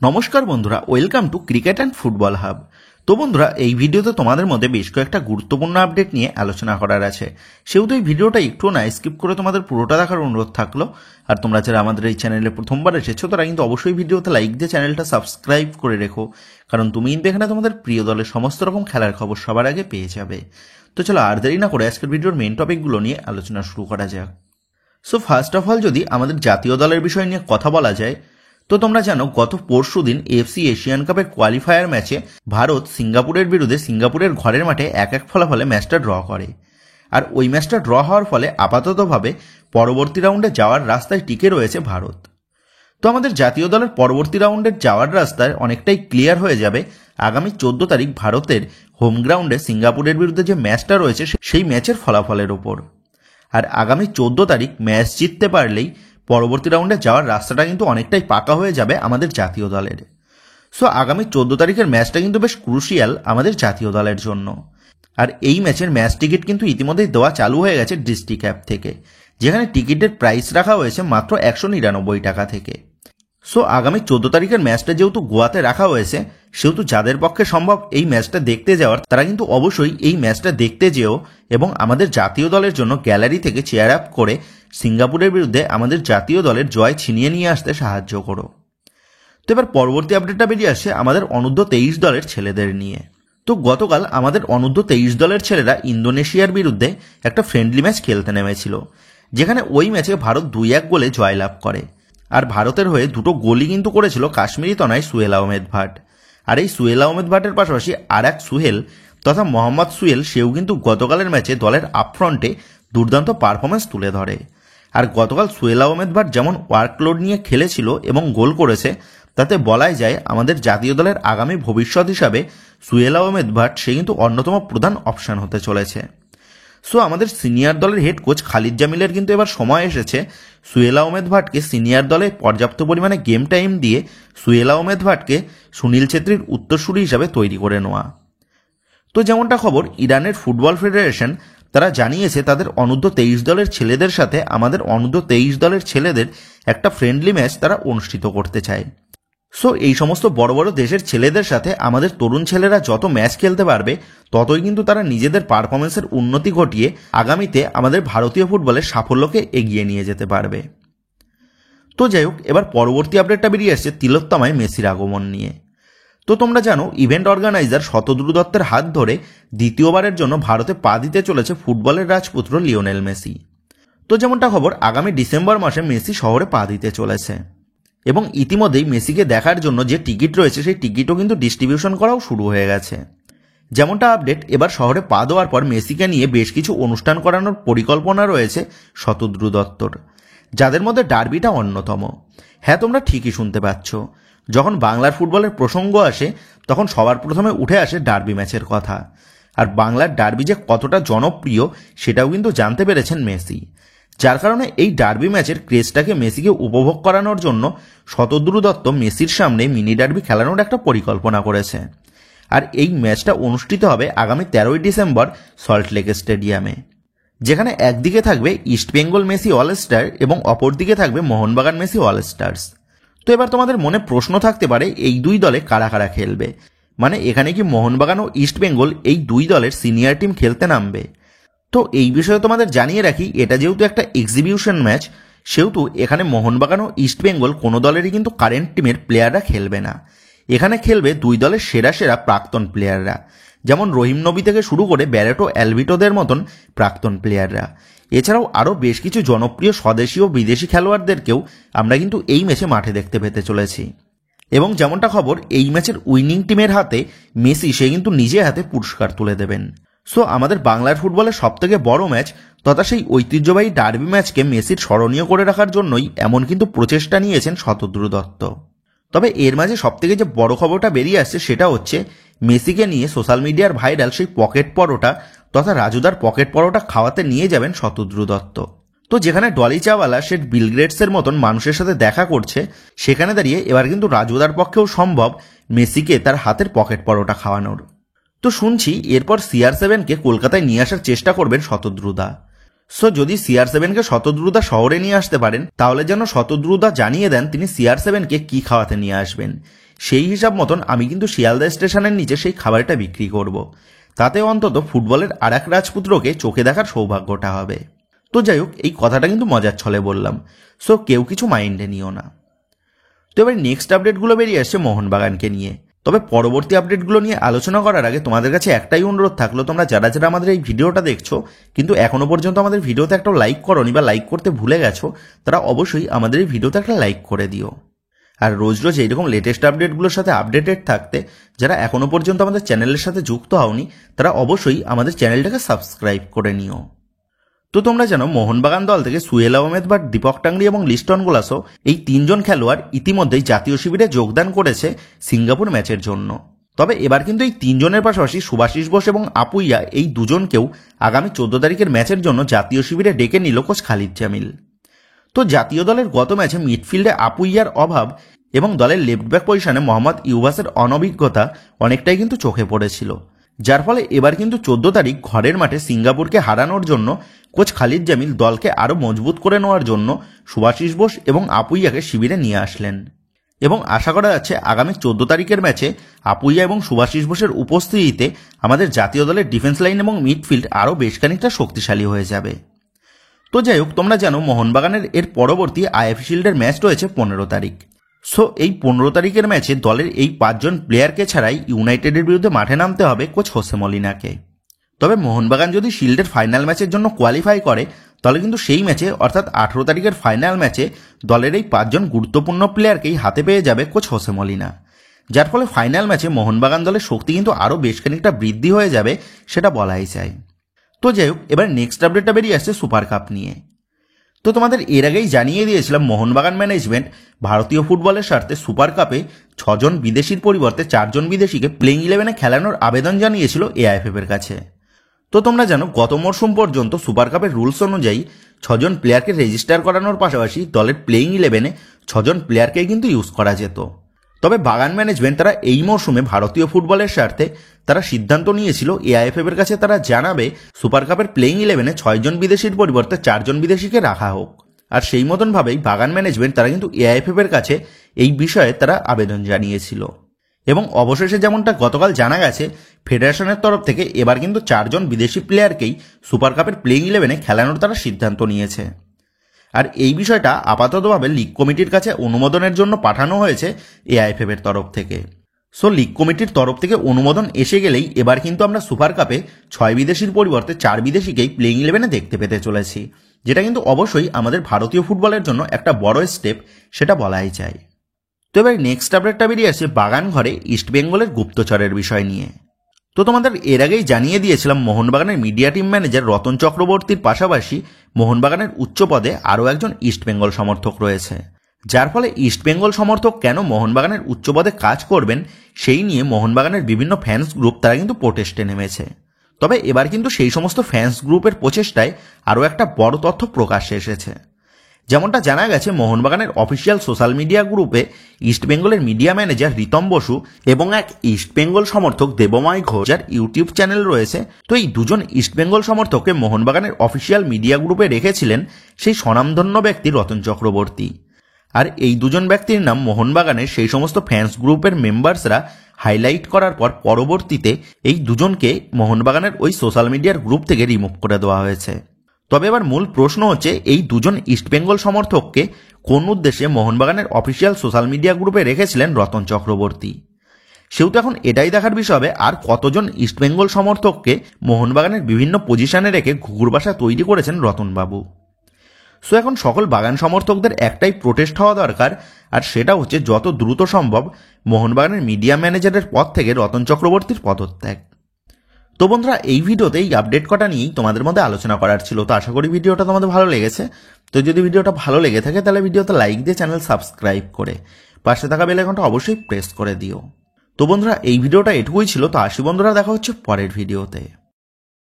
নমস্কার বন্ধুরা, welcome to cricket and football hub. তো বন্ধুরা, এই ভিডিওতে তোমাদের মধ্যে বেশ কয়েকটা গুরুত্বপূর্ণ আপডেট নিয়ে আলোচনা করার আছে, সেহেতু এই ভিডিওটা একটু না স্কিপ করে তোমাদের পুরোটা দেখার অনুরোধ থাকলো। আর তোমরা যারা আমাদের এই চ্যানেলে প্রথমবার এসেছো তারা কিন্তু অবশ্যই ভিডিওতে লাইক দিয়ে চ্যানেলটা সাবস্ক্রাইব করে রেখো, কারণ তুমি কিন্তু এখানে তোমাদের প্রিয় দলের সমস্ত রকম খেলার খবর সবার আগে পেয়ে যাবে। তো চলো আর দেরি না করে আজকের ভিডিওর মেইন টপিকগুলো নিয়ে আলোচনা শুরু করা যাক। সো ফার্স্ট অফ অল, যদি আমাদের জাতীয় দলের বিষয় নিয়ে কথা বলা যায়, তো তোমরা জানো গত পরশুদিন এফসি এশিয়ান কাপের কোয়ালিফায়ার ম্যাচে ভারত সিঙ্গাপুরের বিরুদ্ধে সিঙ্গাপুরের ঘরের মাঠে 1-1 ফলাফলে ম্যাচটা ড্র করে। আর ওই ম্যাচটা ড্র হওয়ার ফলে আপাততভাবে পরবর্তী রাউন্ডে যাওয়ার রাস্তায় টিকে রয়েছে ভারত। তো আমাদের জাতীয় দলের পরবর্তী রাউন্ডে যাওয়ার রাস্তায় অনেকটাই ক্লিয়ার হয়ে যাবে আগামী 14 তারিখ ভারতের হোম গ্রাউন্ডে সিঙ্গাপুরের বিরুদ্ধে যে ম্যাচটা রয়েছে সেই ম্যাচের ফলাফলের ওপর। আর আগামী 14 তারিখ ম্যাচ জিততে পারলেই পরবর্তী রাউন্ডে যাওয়ার রাস্তাটা কিন্তু অনেকটাই পাকা হয়ে যাবে আমাদের জাতীয় দলের। সো আগামী 14 তারিখের ম্যাচটা কিন্তু বেশ ক্রুশিয়াল আমাদের জাতীয় দলের জন্য। আর এই ম্যাচের ম্যাচ টিকিট কিন্তু ইতিমধ্যেই দেওয়া চালু হয়ে গেছে ডিস্ট্রিক্ট অ্যাপ থেকে, যেখানে টিকিটের প্রাইস রাখা হয়েছে মাত্র 199 টাকা থেকে। সো আগামী 14 তারিখের ম্যাচটা যেহেতু গোয়াতে রাখা হয়েছে, সেহেতু যাদের পক্ষে সম্ভব এই ম্যাচটা দেখতে যাওয়ার, তারা কিন্তু অবশ্যই এই ম্যাচটা দেখতে যেও এবং আমাদের জাতীয় দলের জন্য গ্যালারি থেকে চেয়ার আপ করে সিঙ্গাপুরের বিরুদ্ধে আমাদের জাতীয় দলের জয় ছিনিয়ে নিয়ে আসতে সাহায্য করো। তো এবার পরবর্তী আপডেটটা বেরিয়ে আসে আমাদের অনূর্ধ্ব 23 দলের ছেলেদের নিয়ে। তো গতকাল আমাদের অনূর্ধ্ব 23 দলের ছেলেরা ইন্দোনেশিয়ার বিরুদ্ধে একটা ফ্রেন্ডলি ম্যাচ খেলতে নেমেছিল, যেখানে ওই ম্যাচে ভারত 2-1 গোলে জয়লাভ করে। আর ভারতের হয়ে দুটো গোলই কিন্তু করেছিল কাশ্মীরি তনায় সুহেল আহমেদ ভাট। আর এই সুহেল আহমেদ ভাটের পাশাপাশি আর এক সুহেল তথা মোহাম্মদ সুহেল, সেও কিন্তু গতকালের ম্যাচে দলের আপফ্রন্টে দুর্দান্ত পারফরমেন্স তুলে ধরে। আর গতকাল সুহেল আহমেদ ভাট যেমন ওয়ার্কলোড নিয়ে খেলেছিল এবং গোল করেছে, তাতে বলাই যায় আমাদের জাতীয় দলের আগামী ভবিষ্যৎ হিসাবে সুহেল আহমেদ ভাট সে কিন্তু অন্যতম প্রধান অপশন হতে চলেছে। সো আমাদের সিনিয়র দলের হেড কোচ খালিদ জামিলের কিন্তু এবার সময় এসেছে সুহেল আহমেদ ভাটকে সিনিয়র দলে পর্যাপ্ত পরিমাণে গেম টাইম দিয়ে সুহেল আহমেদ ভাটকে সুনীল ছেত্রীর উত্তরসূরি হিসাবে তৈরি করে নেওয়া। তো যেমনটা খবর, ইরানের ফুটবল ফেডারেশন তারা জানিয়েছে তাদের অনূর্ধ্ব 23 দলের ছেলেদের সাথে আমাদের অনূর্ধ্ব 23 দলের ছেলেদের একটা ফ্রেন্ডলি ম্যাচ তারা অনুষ্ঠিত করতে চায়। সো এই সমস্ত বড় বড় দেশের ছেলেদের সাথে আমাদের তরুণ ছেলেরা যত ম্যাচ খেলতে পারবে, ততই কিন্তু তারা নিজেদের পারফরমেন্সের উন্নতি ঘটিয়ে আগামীতে আমাদের ভারতীয় ফুটবলের সাফল্যকে এগিয়ে নিয়ে যেতে পারবে। তো যাই হোক, এবার পরবর্তী আপডেটটা বেরিয়ে আসছে তিলোত্তমায় মেসির আগমন নিয়ে। তো তোমরা জানো ইভেন্ট অর্গানাইজার শতদ্রু দত্তের হাত ধরে দ্বিতীয়বারের জন্য ভারতে পা দিতে চলেছে ফুটবলের রাজপুত্র লিওনেল মেসি। তো যেমনটা খবর, আগামী ডিসেম্বর মাসে মেসি শহরে পা দিতে চলেছে এবং ইতিমধ্যেই মেসিকে দেখার জন্য যে টিকিট রয়েছে সেই টিকিটও কিন্তু ডিস্ট্রিবিউশন করাও শুরু হয়ে গেছে। যেমনটা আপডেট, এবার শহরে পা দেওয়ার পর মেসিকে নিয়ে বেশ কিছু অনুষ্ঠান করানোর পরিকল্পনা রয়েছে শতদ্রু দত্তর, যাদের মধ্যে ডার্বিটা অন্যতম। হ্যাঁ, তোমরা ঠিকই শুনতে পাচ্ছ, যখন বাংলার ফুটবলের প্রসঙ্গ আসে তখন সবার প্রথমে উঠে আসে ডার্বি ম্যাচের কথা। আর বাংলার ডার্বি যে কতটা জনপ্রিয় সেটাও কিন্তু জানতে পেরেছেন মেসি, যার কারণে এই ডার্বি ম্যাচের ক্রেজটাকে মেসিকে উপভোগ করানোর জন্য শতদ্রু দত্ত মেসির সামনে মিনি ডার্বি খেলানোর একটা পরিকল্পনা করেছে। আর এই ম্যাচটা অনুষ্ঠিত হবে আগামী 13ই ডিসেম্বর সল্টলেক স্টেডিয়ামে, যেখানে একদিকে থাকবে ইস্টবেঙ্গল মেসি অল স্টার এবং অপরদিকে থাকবে মোহনবাগান মেসি অল স্টার্স। তো এবার তোমাদের মনে প্রশ্ন থাকতে পারে এই দুই দলে কারা কারা খেলবে, মানে এখানে কি মোহনবাগান ও ইস্টবেঙ্গল এই দুই দলের সিনিয়র টিম খেলতে নামবে? তো এই বিষয়ে তোমাদের জানিয়ে রাখি, এটা যেহেতু একটা এক্সিবিশন ম্যাচ, সেহেতু এখানে মোহনবাগান ও ইস্টবেঙ্গল কোনো দলেরই কিন্তু কারেন্ট টিমের প্লেয়াররা খেলবে না। এখানে খেলবে দুই দলের সেরা সেরা প্রাক্তন প্লেয়াররা, যেমন রহিম নবী থেকে শুরু করে ব্যারেটো অ্যালভিটোদের মতন প্রাক্তন প্লেয়াররা। এছাড়াও আরও বেশ কিছু জনপ্রিয় স্বদেশী ও বিদেশি খেলোয়াড়দেরকেও আমরা কিন্তু এই ম্যাচে মাঠে দেখতে পেতে চলেছি। এবং যেমনটা খবর, এই ম্যাচের উইনিং টিমের হাতে মেসি সে কিন্তু নিজে হাতে পুরস্কার তুলে দেবেন। সো আমাদের বাংলার ফুটবলের সবথেকে বড় ম্যাচ তথা সেই ঐতিহ্যবাহী ডার্বি ম্যাচকে মেসির স্মরণীয় করে রাখার জন্যই এমন কিন্তু প্রচেষ্টা নিয়েছেন শতদ্রু দত্ত। তবে এর মাঝে সবথেকে যে বড় খবরটা বেরিয়ে আসছে সেটা হচ্ছে মেসিকে নিয়ে সোশ্যাল মিডিয়ার ভাইরাল সেই পকেট পরোটা তথা রাজুদার পকেট পরোটা খাওয়াতে নিয়ে যাবেন শতদ্রু দত্ত। তো যেখানে ডলি চাওয়ালা সে বিল গেটসের মতন মানুষের সাথে দেখা করছে, সেখানে দাঁড়িয়ে এবার কিন্তু রাজুদার পক্ষেও সম্ভব মেসিকে তার হাতের পকেট পরোটা খাওয়ানোর। তো শুনছি এরপর CR7কে কলকাতায় নিয়ে আসার চেষ্টা করবেন শতদ্রুদা। সো যদি CR7কে শতদ্রুদা শহরে নিয়ে আসতে পারেন, তাহলে যেন শতদ্রুদা জানিয়ে দেন তিনি CR7কে কি খাওয়াতে নিয়ে আসবেন সেই হিসাব মতন আমি কিন্তু শিয়ালদা স্টেশনের নিচে সেই খাবারটা বিক্রি করব। তাতে অন্তত ফুটবলের আর এক রাজপুত্রকে চোখে দেখার সৌভাগ্যটা হবে। তো যাই হোক, এই কথাটা কিন্তু মজার ছলে বললাম, সো কেউ কিছু মাইন্ডে নিও না। তো এবার নেক্সট আপডেটগুলো বেরিয়ে আসছে মোহনবাগানকে নিয়ে। তবে পরবর্তী আপডেটগুলো নিয়ে আলোচনা করার আগে তোমাদের কাছে একটাই অনুরোধ থাকলো, তোমরা যারা যারা আমাদের এই ভিডিওটা দেখছো কিন্তু এখনো পর্যন্ত আমাদের ভিডিওতে একটা লাইক করোনি বা লাইক করতে ভুলে গেছো, তারা অবশ্যই আমাদের এই ভিডিওতে একটা লাইক করে দিও। আর রোজ রোজ এইরকম লেটেস্ট আপডেটগুলোর সাথে আপডেটেড থাকতে যারা এখনো পর্যন্ত আমাদের চ্যানেলের সাথে যুক্ত হওনি, তারা অবশ্যই আমাদের চ্যানেলটাকে সাবস্ক্রাইব করে নিও। তো তোমরা জানো মোহনবাগান দল থেকে সুহেল আহমেদ বা দীপক টাংরি এবং লিস্টন গোলাসো এই তিনজন খেলোয়াড় ইতিমধ্যেই জাতীয় শিবিরে যোগদান করেছে সিঙ্গাপুর ম্যাচের জন্য। তবে এবার কিন্তু এই তিনজনের পাশাপাশি সুভাশিস বোস এবং আপুইয়া এই দুজনকেও আগামী 14 তারিখের ম্যাচের জন্য জাতীয় শিবিরে ডেকে নিল কোচ খালিদ জামিল। তো জাতীয় দলের গত ম্যাচে মিডফিল্ডে আপুইয়ার অভাব এবং দলের লেফট ব্যাক পজিশনে মোহাম্মদ ইউবাসের অনভিজ্ঞতা অনেকটাই কিন্তু চোখে পড়েছিল, যার ফলে এবার কিন্তু 14 তারিখ ঘরের মাঠে সিঙ্গাপুরকে হারানোর জন্য কোচ খালিদ জামিল দলকে আরও মজবুত করে নেওয়ার জন্য সুভাশিস বোস এবং আপুইয়াকে শিবিরে নিয়ে আসলেন। এবং আশা করা যাচ্ছে আগামী 14 তারিখের ম্যাচে আপুইয়া এবং সুভাশিস বোসের উপস্থিতিতে আমাদের জাতীয় দলের ডিফেন্স লাইন এবং মিডফিল্ড আরও বেশ খানিকটা শক্তিশালী হয়ে যাবে। তো যাই হোক, তোমরা জানো মোহনবাগানের এর পরবর্তী আইএফএ শিল্ডের ম্যাচ রয়েছে 15 তারিখ। সো এই 15 তারিখের ম্যাচে দলের এই 5 জন প্লেয়ারকে ছাড়াই ইউনাইটেডের বিরুদ্ধে মাঠে নামতে হবে কোচ হোসে মলিনাকে। তবে মোহনবাগান যদি শিল্ডের ফাইনাল ম্যাচের জন্য কোয়ালিফাই করে, তাহলে কিন্তু সেই ম্যাচে অর্থাৎ 18 তারিখের ফাইনাল ম্যাচে দলের এই 5 জন গুরুত্বপূর্ণ প্লেয়ারকেই হাতে পেয়ে যাবে কোচ হোসে মলিনা, যার ফলে ফাইনাল ম্যাচে মোহনবাগান দলের শক্তি কিন্তু আরও বেশ খানিকটা বৃদ্ধি হয়ে যাবে, সেটা বলাই যায়। তো যাই হোক, এবার নেক্সট আপডেটটা বেরিয়ে আসছে সুপার কাপ নিয়ে। তো তোমাদের এর আগেই জানিয়ে দিয়েছিলাম মোহনবাগান ম্যানেজমেন্ট ভারতীয় ফুটবলের স্বার্থে সুপার কাপে 6 জন বিদেশির পরিবর্তে 4 জন বিদেশিকে প্লেইং 11-এ খেলানোর আবেদন জানিয়েছিল এআইএফএফ এর কাছে। তো তোমরা জানো গত মরশুম পর্যন্ত সুপার কাপের রুলস অনুযায়ী 6 জন প্লেয়ারকে রেজিস্টার করানোর পাশাপাশি দলের প্লেইং 11-এ 6 জন প্লেয়ারকেই কিন্তু ইউজ করা যেত। তবে বাগান ম্যানেজমেন্ট তারা এই মরশুমে ভারতীয় ফুটবলের স্বার্থে তারা সিদ্ধান্ত নিয়েছিল এআইএফএফ এর কাছে তারা জানাবে সুপার কাপের প্লেইং 11-এ 6 জন বিদেশির পরিবর্তে 4 জন বিদেশিকে রাখা হোক। আর সেই মতন ভাবেই বাগান ম্যানেজমেন্ট তারা কিন্তু এআইএফএফ এর কাছে এই বিষয়ে তারা আবেদন জানিয়েছিল। এবং অবশেষে যেমনটা গতকাল জানা গেছে, ফেডারেশনের তরফ থেকে এবার কিন্তু 4 জন বিদেশি প্লেয়ারকেই সুপার কাপের প্লেইং 11-এ খেলানোর তারা সিদ্ধান্ত নিয়েছে। আর এই বিষয়টা আপাততভাবে লিগ কমিটির কাছে অনুমোদনের জন্য পাঠানো হয়েছে এআইএফএফ এর তরফ থেকে। সো লিগ কমিটির তরফ থেকে অনুমোদন এসে গেলেই এবার কিন্তু আমরা সুপার কাপে 6 বিদেশির পরিবর্তে 4 বিদেশিকেই প্লেইং 11-এ দেখতে পেতে চলেছি, যেটা কিন্তু অবশ্যই আমাদের ভারতীয় ফুটবলের জন্য একটা বড় স্টেপ, সেটা বলাই যায়। তো এবার নেক্সট আপডেটটা বেরিয়ে আসছে বাগান ঘরে ইস্টবেঙ্গলের গুপ্তচরের বিষয় নিয়ে। তো তোমাদের এর আগেই জানিয়ে দিয়েছিলাম মোহনবাগানের মিডিয়া টিম ম্যানেজার রতন চক্রবর্তীর পাশাপাশি মোহনবাগানের উচ্চ পদে আরও একজন ইস্টবেঙ্গল সমর্থক রয়েছে, যার ফলে ইস্টবেঙ্গল সমর্থক কেন মোহনবাগানের উচ্চ পদে কাজ করবেন সেই নিয়ে মোহনবাগানের বিভিন্ন ফ্যান্স গ্রুপ তারা কিন্তু প্রোটেস্টে নেমেছে। তবে এবার কিন্তু সেই সমস্ত ফ্যান্স গ্রুপের প্রচেষ্টায় আরও একটা বড় তথ্য প্রকাশ্যে এসেছে। যেমনটা জানা গেছে, মোহনবাগানের অফিসিয়াল সোশ্যাল মিডিয়া গ্রুপে ইস্টবেঙ্গলের মিডিয়া ম্যানেজার রিতম বসু এবং এক ইস্টবেঙ্গল সমর্থক দেবময় ঘোষ, যার ইউটিউব চ্যানেল রয়েছে, তো এই দুজন ইস্টবেঙ্গল সমর্থককে মোহনবাগানের অফিসিয়াল মিডিয়া গ্রুপে রেখেছিলেন সেই স্বনামধন্য ব্যক্তি রতন চক্রবর্তী। আর এই দুজন ব্যক্তির নাম মোহনবাগানের সেই সমস্ত ফ্যান্স গ্রুপের মেম্বার্সরা হাইলাইট করার পর পরবর্তীতে এই দুজনকে মোহনবাগানের ওই সোশ্যাল মিডিয়ার গ্রুপ থেকে রিমুভ করে দেওয়া হয়েছে। তবে এবার মূল প্রশ্ন হচ্ছে, এই দুজন ইস্টবেঙ্গল সমর্থককে কোন উদ্দেশ্যে মোহনবাগানের অফিসিয়াল সোশ্যাল মিডিয়া গ্রুপে রেখেছিলেন রতন চক্রবর্তী। সেহেতু এখন এটাই দেখার বিষয় হবে আর কতজন ইস্টবেঙ্গল সমর্থককে মোহনবাগানের বিভিন্ন পজিশনে রেখে ঘুঘুর বাসা তৈরি করেছেন রতনবাবু। সো এখন সকল বাগান সমর্থকদের একটাই প্রোটেস্ট হওয়া দরকার, আর সেটা হচ্ছে যত দ্রুত সম্ভব মোহনবাগানের মিডিয়া ম্যানেজারের পদ থেকে রতন চক্রবর্তীর পদত্যাগ। তো বন্ধুরা, এই ভিডিওতে এই আপডেট কটা নিয়েই তোমাদের মধ্যে আলোচনা করার ছিল। তো আশা করি ভিডিওটা তোমাদের ভালো লেগেছে। তো যদি ভিডিওটা ভালো লেগে থাকে তাহলে ভিডিওতে লাইক দিয়ে চ্যানেল সাবস্ক্রাইব করে পাশে থাকা বেল আইকনটা অবশ্যই প্রেস করে দিও। তো বন্ধুরা, এই ভিডিওটা এটুকুই ছিল। তো আসি বন্ধুরা, দেখা হচ্ছে পরের ভিডিওতে।